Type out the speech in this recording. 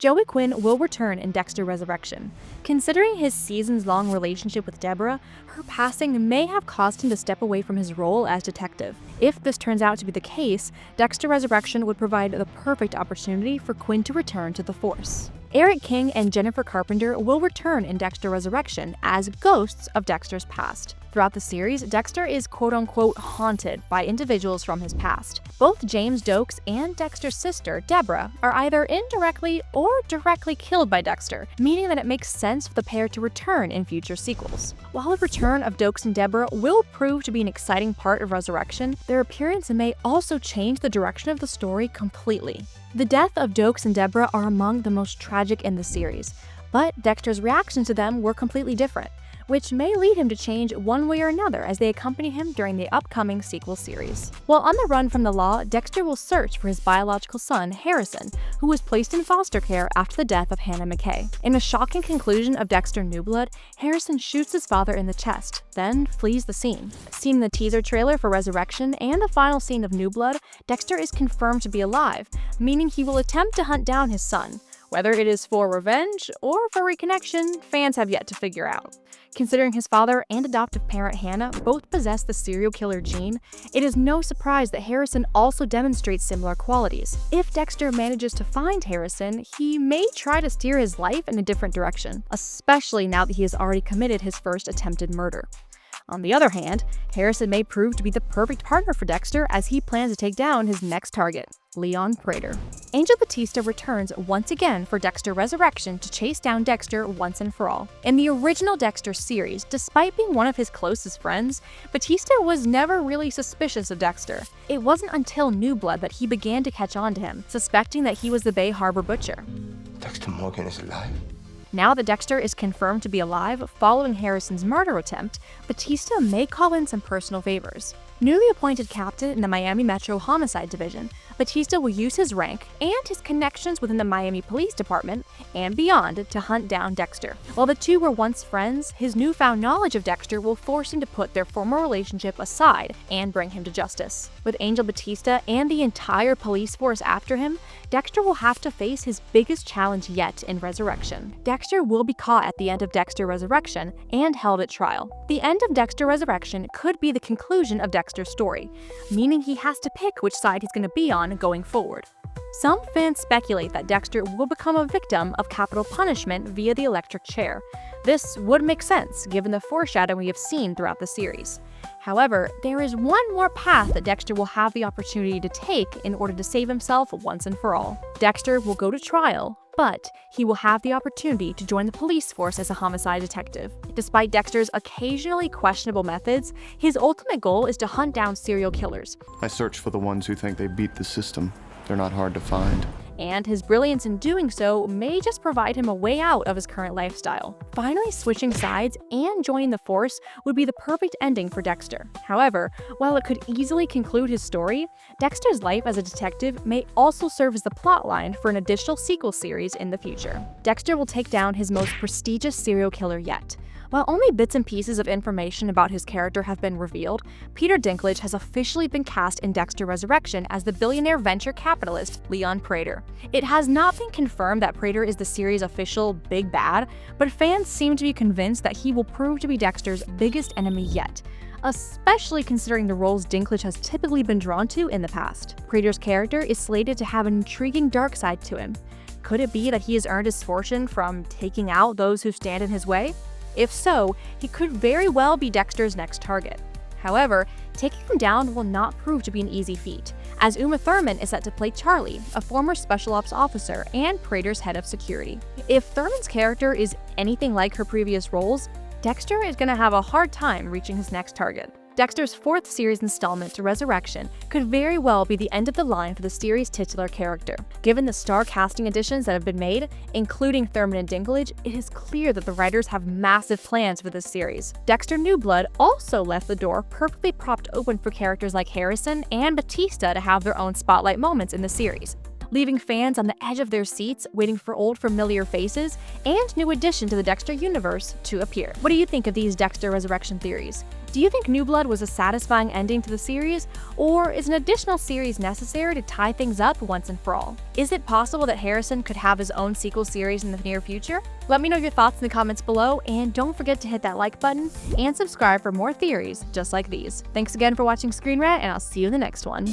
Joey Quinn will return in Dexter Resurrection. Considering his seasons-long relationship with Debra, her passing may have caused him to step away from his role as detective. If this turns out to be the case, Dexter Resurrection would provide the perfect opportunity for Quinn to return to the Force. Erik and Jennifer Carpenter will return in Dexter Resurrection as ghosts of Dexter's past. Throughout the series, Dexter is quote-unquote haunted by individuals from his past. Both James Doakes and Dexter's sister, Debra, are either indirectly or directly killed by Dexter, meaning that it makes sense for the pair to return in future sequels. While the return of Doakes and Debra will prove to be an exciting part of Resurrection, their appearance may also change the direction of the story completely. The death of Doakes and Debra are among the most tragic in the series, but Dexter's reactions to them were completely different, which may lead him to change one way or another as they accompany him during the upcoming sequel series. While on the run from the law, Dexter will search for his biological son, Harrison, who was placed in foster care after the death of Hannah McKay. In a shocking conclusion of Dexter New Blood, Harrison shoots his father in the chest, then flees the scene. Seen in the teaser trailer for Resurrection and the final scene of New Blood, Dexter is confirmed to be alive, meaning he will attempt to hunt down his son. Whether it is for revenge or for reconnection, fans have yet to figure out. Considering his father and adoptive parent Hannah both possess the serial killer gene, it is no surprise that Harrison also demonstrates similar qualities. If Dexter manages to find Harrison, he may try to steer his life in a different direction, especially now that he has already committed his first attempted murder. On the other hand, Harrison may prove to be the perfect partner for Dexter as he plans to take down his next target, Prater. Angel Batista returns once again for Dexter Resurrection to chase down Dexter once and for all. In the original Dexter series, despite being one of his closest friends, Batista was never really suspicious of Dexter. It wasn't until New Blood that he began to catch on to him, suspecting that he was the Bay Harbor Butcher. Dexter Morgan is alive. Now that Dexter is confirmed to be alive following Harrison's murder attempt, Batista may call in some personal favors. Newly appointed captain in the Miami Metro Homicide Division, Batista will use his rank and his connections within the Miami Police Department and beyond to hunt down Dexter. While the two were once friends, his newfound knowledge of Dexter will force him to put their former relationship aside and bring him to justice. With Angel Batista and the entire police force after him, Dexter will have to face his biggest challenge yet in Resurrection. Dexter will be caught at the end of Dexter Resurrection and held at trial. The end of Dexter Resurrection could be the conclusion of Dexter's story, meaning he has to pick which side he's going to be on going forward. Some fans speculate that Dexter will become a victim of capital punishment via the electric chair. This would make sense given the foreshadowing we have seen throughout the series. However, there is one more path that Dexter will have the opportunity to take in order to save himself once and for all. Dexter will go to trial, but he will have the opportunity to join the police force as a homicide detective. Despite Dexter's occasionally questionable methods, his ultimate goal is to hunt down serial killers. I search for the ones who think they beat the system. They're not hard to find. And his brilliance in doing so may just provide him a way out of his current lifestyle. Finally switching sides and joining the Force would be the perfect ending for Dexter. However, while it could easily conclude his story, Dexter's life as a detective may also serve as the plotline for an additional sequel series in the future. Dexter will take down his most prestigious serial killer yet. While only bits and pieces of information about his character have been revealed, Peter Dinklage has officially been cast in Dexter Resurrection as the billionaire venture capitalist Prater. It has not been confirmed that Prater is the series' official big bad, but fans seem to be convinced that he will prove to be Dexter's biggest enemy yet, especially considering the roles Dinklage has typically been drawn to in the past. Prater's character is slated to have an intriguing dark side to him. Could it be that he has earned his fortune from taking out those who stand in his way? If so, he could very well be Dexter's next target. However, taking him down will not prove to be an easy feat, as Thurman is set to play Charlie, a former special ops officer and Prater's head of security. If Thurman's character is anything like her previous roles, Dexter is going to have a hard time reaching his next target. Dexter's fourth series installment to Resurrection could very well be the end of the line for the series' titular character. Given the star casting additions that have been made, including Thurman and Dinklage, it is clear that the writers have massive plans for this series. Dexter New Blood also left the door perfectly propped open for characters like Harrison and Batista to have their own spotlight moments in the series. leaving fans on the edge of their seats waiting for old familiar faces and new addition to the Dexter universe to appear. What do you think of these Dexter resurrection theories? Do you think New Blood was a satisfying ending to the series, or is an additional series necessary to tie things up once and for all? Is it possible that Harrison could have his own sequel series in the near future? Let me know your thoughts in the comments below, and don't forget to hit that like button and subscribe for more theories just like these. Thanks again for watching Screen Rant, and I'll see you in the next one.